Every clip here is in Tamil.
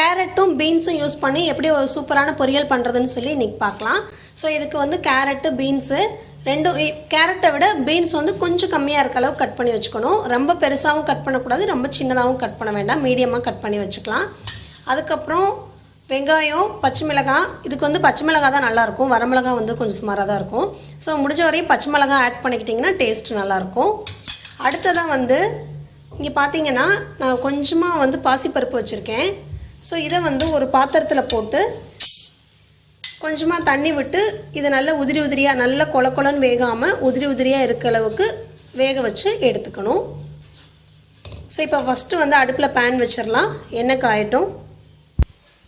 கேரட்டும் பீன்ஸும் யூஸ் பண்ணி எப்படி ஒரு சூப்பரான பொரியல் பண்ணுறதுன்னு சொல்லி இன்றைக்கி பார்க்கலாம். ஸோ இதுக்கு வந்து கேரட்டு பீன்ஸு ரெண்டும், கேரட்டை விட பீன்ஸ் வந்து கொஞ்சம் கம்மியாக இருக்க அளவு கட் பண்ணி வச்சுக்கணும். ரொம்ப பெருசாகவும் கட் பண்ணக்கூடாது, ரொம்ப சின்னதாகவும் கட் பண்ண வேண்டாம், மீடியமாக கட் பண்ணி வச்சுக்கலாம். அதுக்கப்புறம் வெங்காயம், பச்சை மிளகாய். இதுக்கு வந்து பச்சை மிளகாய் தான் நல்லாயிருக்கும், வரமிளகாய் வந்து கொஞ்சம் சுமாராக தான் இருக்கும். ஸோ முடிஞ்ச வரையும் பச்சை மிளகாய் ஆட் பண்ணிக்கிட்டிங்கன்னா டேஸ்ட் நல்லாயிருக்கும். அடுத்ததான் வந்து இங்கே பார்த்தீங்கன்னா நான் கொஞ்சமாக வந்து பாசிப்பருப்பு வச்சுருக்கேன். ஸோ இதை வந்து ஒரு பாத்திரத்தில் போட்டு கொஞ்சமாக தண்ணி விட்டு இதை நல்லா உதிரி உதிரியாக, நல்லா கொலன்னு வேகாமல் உதிரி உதிரியாக இருக்க அளவுக்கு வேக வச்சு எடுத்துக்கணும். ஸோ இப்போ ஃபஸ்ட்டு வந்து அடுப்பில் பேன் வச்சிடலாம். எண்ணெய் காயட்டும்.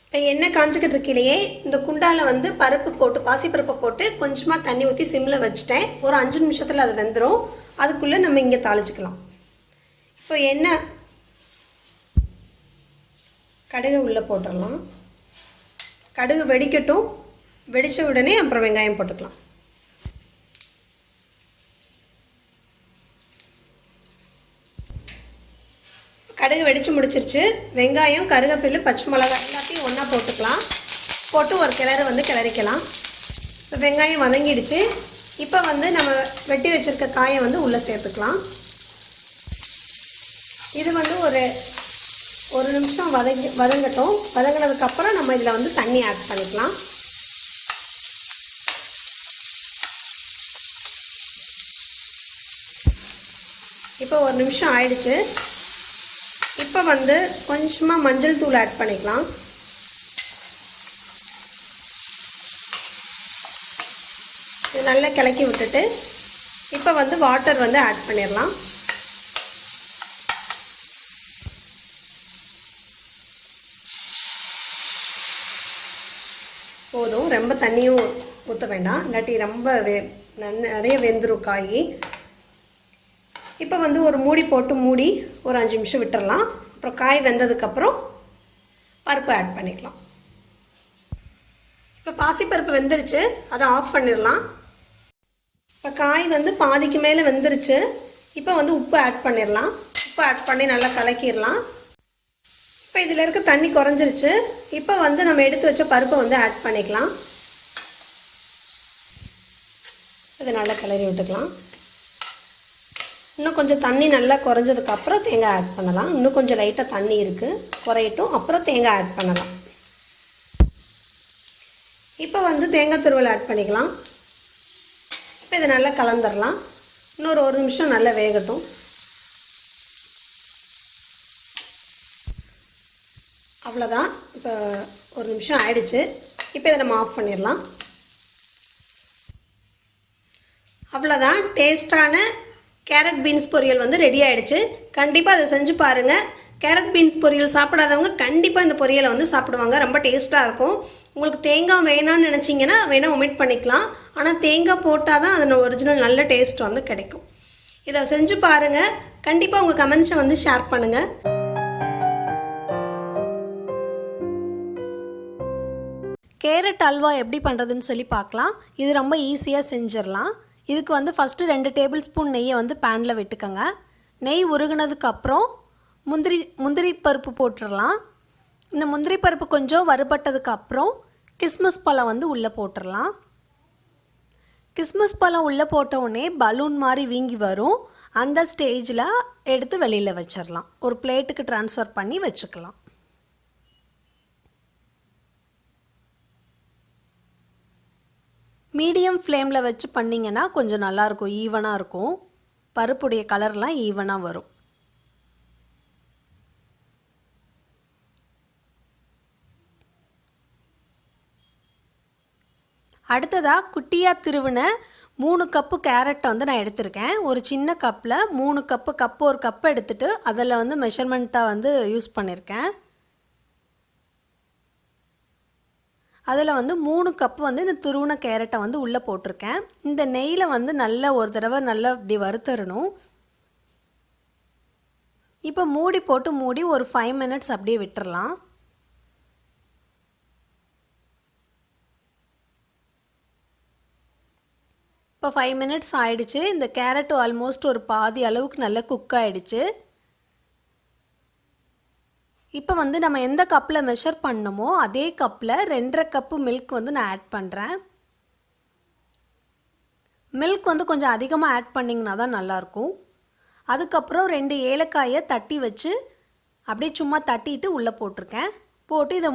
இப்போ எண்ணெய் காஞ்சிக்கிட்டு இருக்கையிலேயே இந்த குண்டாவில் வந்து பருப்பு போட்டு, பாசிப்பருப்பை போட்டு கொஞ்சமாக தண்ணி ஊற்றி சிம்மில் வச்சுட்டேன். ஒரு 5 நிமிஷத்தில் அது வெந்துடும். அதுக்குள்ளே நம்ம இங்கே தாளிச்சிக்கலாம். இப்போ எண்ணெய், கடுகு உள்ளே போட்டுடலாம். கடுகு வெடிக்கட்டும். வெடித்த உடனே அப்புறம் வெங்காயம் போட்டுக்கலாம். கடுகு வெடித்து முடிச்சிருச்சு. வெங்காயம், கருவேப்பிலை, பச்சை மிளகாய் எல்லாத்தையும் ஒன்றா போட்டுக்கலாம். போட்டு ஒரு கிளறு வந்து கிளறிக்கலாம். இப்போ வெங்காயம் வதங்கிடுச்சு. இப்போ வந்து நம்ம வெட்டி வச்சுருக்க காயை வந்து உள்ளே சேர்த்துக்கலாம். இது வந்து ஒரு நிமிஷம் வதங்கட்டும். வதங்கினதுக்கப்புறம் நம்ம இதில் வந்து தண்ணி ஆட் பண்ணிக்கலாம். இப்போ ஒரு நிமிஷம் ஆயிடுச்சு. இப்போ வந்து கொஞ்சமாக மஞ்சள் தூள் ஆட் பண்ணிக்கலாம். இது நல்லா கிளக்கி விட்டுட்டு இப்போ வந்து வாட்டர் வந்து ஆட் பண்ணிடலாம். போதும், ரொம்ப தண்ணியும் ஊற்ற வேண்டாம், இல்லாட்டி ரொம்ப நிறைய வெந்துடும் காய். இப்போ வந்து ஒரு மூடி போட்டு மூடி ஒரு 5 நிமிஷம் விட்டுடலாம். அப்புறம் காய் வெந்ததுக்கப்புறம் பருப்பு ஆட் பண்ணிக்கலாம். இப்போ பாசிப்பருப்பு வெந்துருச்சு, அதை ஆஃப் பண்ணிடலாம். இப்போ காய் வந்து பாதிக்கு மேலே வெந்துருச்சு. இப்போ வந்து உப்பு ஆட் பண்ணிடலாம். உப்பு ஆட் பண்ணி நல்லா கலக்கிடலாம். இப்போ இதில் இருக்க தண்ணி குறைஞ்சிருச்சு. இப்போ வந்து நம்ம எடுத்து வச்ச பருப்பை வந்து ஆட் பண்ணிக்கலாம். இதை நல்லா கிளறி விட்டுக்கலாம். இன்னும் கொஞ்சம் தண்ணி நல்லா குறைஞ்சதுக்கப்புறம் தேங்காய் ஆட் பண்ணலாம். இன்னும் கொஞ்சம் லைட்டாக தண்ணி இருக்குது, குறையட்டும். அப்புறம் தேங்காய் ஆட் பண்ணலாம். இப்போ வந்து தேங்காய் துருவல் ஆட் பண்ணிக்கலாம். இப்போ இதை நல்லா கலந்துடலாம். இன்னொரு 1 நிமிஷம் நல்லா வேகட்டும். அவ்வளோதான். இப்போ 1 நிமிஷம் ஆயிடுச்சு. இப்போ இதை நம்ம ஆஃப் பண்ணிடலாம். அவ்வளோதான், டேஸ்டான கேரட் பீன்ஸ் பொரியல் வந்து ரெடி ஆகிடுச்சு. கண்டிப்பாக அதை செஞ்சு பாருங்கள். கேரட் பீன்ஸ் பொரியல் சாப்பிடாதவங்க கண்டிப்பாக இந்த பொரியலை வந்து சாப்பிடுவாங்க. ரொம்ப டேஸ்ட்டாக இருக்கும். உங்களுக்கு தேங்காய் வேணான்னு நினச்சிங்கன்னா வேணால் ஒமிட் பண்ணிக்கலாம். ஆனால் தேங்காய் போட்டால் தான் அதோட ஒரிஜினல் நல்ல டேஸ்ட் வந்து கிடைக்கும். இதை செஞ்சு பாருங்கள். கண்டிப்பாக உங்கள் கமெண்ட்ஸை வந்து ஷேர் பண்ணுங்கள். கேரட் அல்வா எப்படி பண்ணுறதுன்னு சொல்லி பார்க்கலாம். இது ரொம்ப ஈஸியாக செஞ்சிடலாம். இதுக்கு வந்து ஃபஸ்ட்டு 2 டேபிள் ஸ்பூன் நெய்யை வந்து பேனில் விட்டுக்கோங்க. நெய் உருகுனதுக்கப்புறம் முந்திரி பருப்பு போட்டுடலாம். இந்த முந்திரி பருப்பு கொஞ்சம் வறுபட்டதுக்கப்புறம் கிஸ்மிஸ் பழம் வந்து உள்ளே போட்டுடலாம். கிஸ்மிஸ் பழம் உள்ளே போட்டவுடனே பலூன் மாதிரி வீங்கி வரும். அந்த ஸ்டேஜில் எடுத்து வெளியில் வச்சிடலாம். ஒரு பிளேட்டுக்கு ட்ரான்ஸ்ஃபர் பண்ணி வச்சுக்கலாம். மீடியம் ஃப்ளேமில் வச்சு பண்ணிங்கன்னா கொஞ்சம் நல்லாயிருக்கும், ஈவனாக இருக்கும். பருப்புடைய கலர்லாம் ஈவனாக வரும். அடுத்ததாக குட்டியாக திருவின 3 கப்பு கேரட்டை வந்து நான் எடுத்திருக்கேன். ஒரு சின்ன கப்பில் 3 கப்பு ஒரு கப் எடுத்துகிட்டு அதில் வந்து மெஷர்மெண்ட்டாக வந்து யூஸ் பண்ணியிருக்கேன். அதில் வந்து 3 கப்பு வந்து இந்த துருவின கேரட்டை வந்து உள்ளே போட்டிருக்கேன். இந்த நெய்யில் வந்து நல்லா ஒரு தடவை நல்லா இப்படி வறுத்தரணும். இப்போ மூடி போட்டு மூடி ஒரு 5 மினிட்ஸ் அப்படியே விட்டுறலாம். இப்போ 5 மினிட்ஸ் ஆயிடுச்சு. இந்த கேரட் ஆல்மோஸ்ட் ஒரு பாதி அளவுக்கு நல்லா குக் ஆகிடுச்சு. இப்போ வந்து நம்ம எந்த கப்பில் மெஷர் பண்ணமோ அதே கப்பில் 2.5 கப்பு மில்க் வந்து நான் ஆட் பண்ணுறேன். மில்க் வந்து கொஞ்சம் அதிகமாக ஆட் பண்ணிங்கன்னா தான் நல்லாயிருக்கும். அதுக்கப்புறம் 2 ஏலக்காயை தட்டி வச்சு அப்படியே சும்மா தட்டிட்டு உள்ளே போட்டிருக்கேன். போட்டு இதை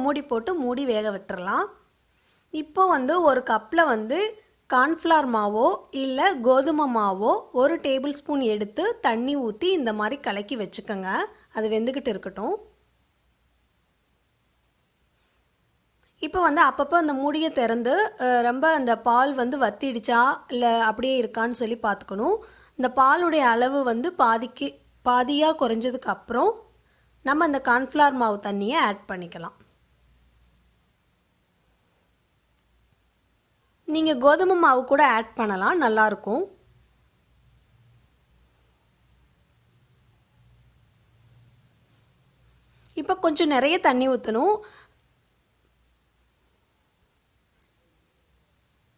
மூடி வேக விட்டுறலாம். இப்போ வந்து ஒரு கப்பில் வந்து கார்ன்ஃப்ளவர் மாவோ இல்லை கோதுமை மாவோ 1 டேபிள் ஸ்பூன் எடுத்து தண்ணி ஊற்றி இந்த மாதிரி கலக்கி வச்சுக்கோங்க. அது வெந்துக்கிட்டு இருக்கட்டும். இப்போ வந்து அப்பப்போ அந்த மூடியை திறந்து ரொம்ப அந்த பால் வந்து வத்திடுச்சா இல்லை அப்படியே இருக்கான்னு சொல்லி பார்த்துக்கணும். இந்த பாலுடைய அளவு வந்து பாதியாக குறைஞ்சதுக்கு அப்புறம் நம்ம அந்த கார்ன்ஃப்ளவர் மாவு தண்ணியை ஆட் பண்ணிக்கலாம். நீங்கள் கோதுமை மாவு கூட ஆட் பண்ணலாம், நல்லாயிருக்கும். இப்போ கொஞ்சம் நிறைய தண்ணி ஊற்றணும்.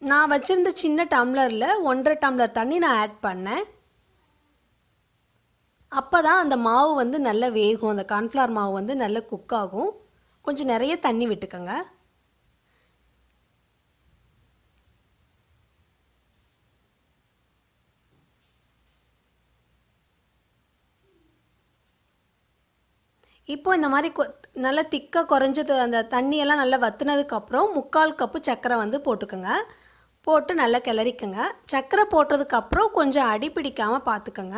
நான் வச்சுருந்த சின்ன டம்ளரில் 1.5 டம்ளர் தண்ணி நான் ஆட் பண்ணேன். அப்போ தான் அந்த மாவு வந்து நல்லா வேகும், அந்த கார்ன்ஃப்ளவர் மாவு வந்து நல்லா குக் ஆகும். கொஞ்சம் நிறைய தண்ணி விட்டுக்கோங்க. இப்போ இந்த மாதிரி நல்லா திக்காக குறைஞ்சது அந்த தண்ணியெல்லாம் நல்லா வற்றினதுக்கப்புறம் 3/4 கப்பு சர்க்கரை வந்து போட்டுக்கோங்க. போட்டு நல்லா கிளறிக்கோங்க. சர்க்கரை போட்டதுக்கப்புறம் கொஞ்சம் அடி பிடிக்காமல் பார்த்துக்கோங்க.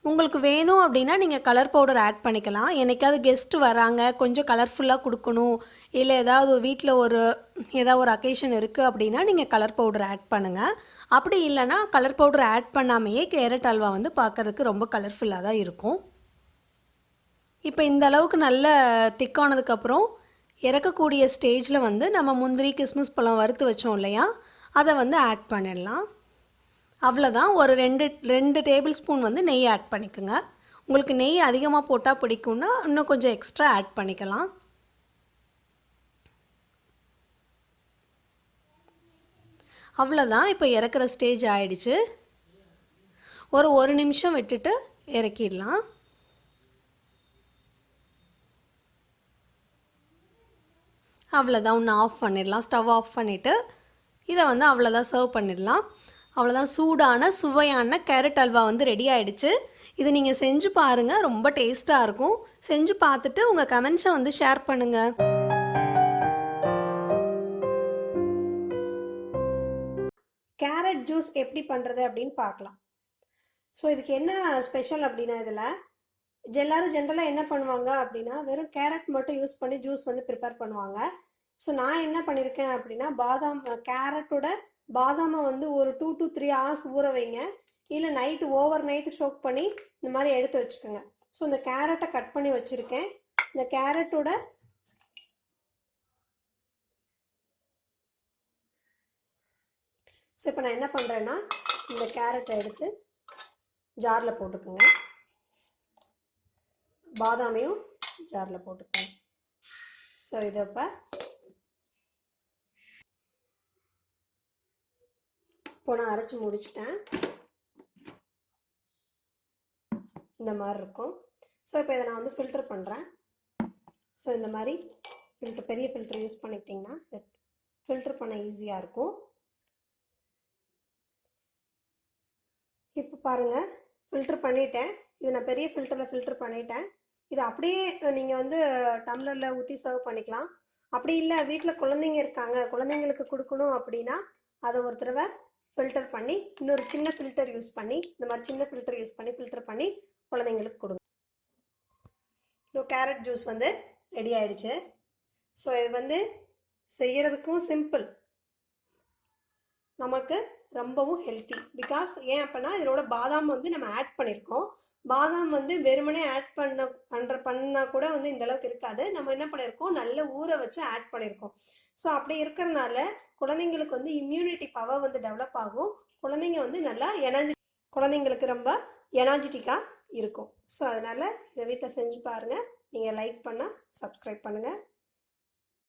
உங்களுக்கு வேணும் அப்படின்னா நீங்கள் கலர் பவுடர் ஆட் பண்ணிக்கலாம். என்னைக்காவது கெஸ்ட்டு வராங்க, கொஞ்சம் கலர்ஃபுல்லாக கொடுக்கணும், இல்லை ஏதாவது வீட்டில் ஏதாவது ஒரு அக்கேஷன் இருக்குது அப்படின்னா நீங்கள் கலர் பவுடர் ஆட் பண்ணுங்கள். அப்படி இல்லைன்னா கலர் பவுடர் ஆட் பண்ணாமையே கேரட் அல்வா வந்து பார்க்குறதுக்கு ரொம்ப கலர்ஃபுல்லாக தான் இருக்கும். இப்போ இந்த அளவுக்கு நல்ல திக்கானதுக்கப்புறம் இறக்கக்கூடிய ஸ்டேஜில் வந்து நம்ம முந்திரி கிஸ்மிஸ் பழம் வறுத்து வச்சோம் இல்லையா, அதை வந்து ஆட் பண்ணிடலாம். அவ்வளோதான். ஒரு 2 டேபிள் ஸ்பூன் வந்து நெய் ஆட் பண்ணிக்கோங்க. உங்களுக்கு நெய் அதிகமாக போட்டால் பிடிக்கும்னா இன்னும் கொஞ்சம் எக்ஸ்ட்ரா ஆட் பண்ணிக்கலாம். அவ்வளோதான். இப்போ இறக்குற ஸ்டேஜ் ஆயிடுச்சு. ஒரு 1 நிமிஷம் விட்டுட்டு இறக்கிடலாம். அவ்வளோதான். ஒன்று ஆஃப் பண்ணிடலாம். ஸ்டவ் ஆஃப் பண்ணிவிட்டு இதை வந்து அவ்வளோதான் சர்வ் பண்ணிடலாம். அவ்வளோதான். சூடான சுவையான கேரட் அல்வா வந்து ரெடி ஆகிடுச்சு. இது நீங்கள் செஞ்சு பாருங்கள், ரொம்ப டேஸ்ட்டாக இருக்கும். செஞ்சு பார்த்துட்டு உங்கள் கமெண்ட்ஸை வந்து ஷேர் பண்ணுங்கள். கேரட் ஜூஸ் எப்படி பண்ணுறது அப்படின்னு பார்க்கலாம். ஸோ இதுக்கு என்ன ஸ்பெஷல் அப்படின்னா, எல்லாரும் ஜென்ரலாக என்ன பண்ணுவாங்க அப்படின்னா வெறும் கேரட் மட்டும் யூஸ் பண்ணி ஜூஸ் வந்து ப்ரிப்பேர் பண்ணுவாங்க. ஸோ நான் என்ன பண்ணியிருக்கேன் அப்படின்னா கேரட்டோட பாதாமை வந்து ஒரு 2 to 3 hours ஊற வைங்க. இல்லை நைட்டு ஓவர் நைட்டு சோக் பண்ணி இந்த மாதிரி எடுத்து வச்சுக்கோங்க. ஸோ இந்த கேரட்டை கட் பண்ணி வச்சுருக்கேன். இந்த கேரட்டோட ஸோ இப்போ நான் என்ன பண்ணுறேன்னா இந்த கேரட்டை எடுத்து ஜாரில் போட்டுக்கோங்க. பாதாமையும் ஜாரில் போட்டுக்கோங்க. ஸோ இதை இப்போ நான் அரைச்சி முடிச்சிட்டேன். இந்த மாதிரி இருக்கும். ஸோ இப்போ இதை நான் வந்து ஃபில்டர் பண்ணுறேன். ஸோ இந்த மாதிரி பெரிய ஃபில்டர் யூஸ் பண்ணிக்கிட்டிங்கன்னா ஃபில்டர் பண்ண ஈஸியாக இருக்கும். இப்போ பாருங்கள், ஃபில்டர் பண்ணிட்டேன். இது நான் பெரிய ஃபில்டரில் ஃபில்டர் பண்ணிட்டேன். இது அப்படியே நீங்கள் வந்து டம்ளரில் ஊற்றி சர்வ் பண்ணிக்கலாம். அப்படி இல்லை வீட்டில் குழந்தைங்க இருக்காங்க, குழந்தைங்களுக்கு கொடுக்கணும் அப்படின்னா அதை ஒரு தடவை ஃபில்டர் பண்ணி இன்னொரு சின்ன ஃபில்டர் யூஸ் பண்ணி இந்த மாதிரி சின்ன ஃபில்டர் யூஸ் பண்ணி ஃபில்டர் பண்ணி குழந்தைங்களுக்கு கொடுங்க. ஸோ கேரட் ஜூஸ் வந்து ரெடி ஆயிடுச்சு. ஸோ இது வந்து செய்யறதுக்கும் சிம்பிள், நமக்கு ரொம்பவும் ஹெல்த்தி. பிகாஸ் ஏன் அப்படின்னா இதோட பாதாம் வந்து நம்ம ஆட் பண்ணியிருக்கோம். பாதாம் வந்து வெறுமனே ஆட் பண்ணா கூட வந்து இந்த அளவுக்கு இருக்காது. நம்ம என்ன பண்ணியிருக்கோம், நல்ல ஊற வச்சு ஆட் பண்ணியிருக்கோம். ஸோ அப்படி இருக்கிறதுனால குழந்தைங்களுக்கு வந்து இம்யூனிட்டி பவர் வந்து டெவலப் ஆகும். குழந்தைங்க வந்து நல்லா குழந்தைங்களுக்கு ரொம்ப எனர்ஜெட்டிக்காக இருக்கும். ஸோ அதனால் இதை வீட்டில் செஞ்சு பாருங்கள். நீங்கள் லைக் பண்ணால் சப்ஸ்கிரைப் பண்ணுங்கள்.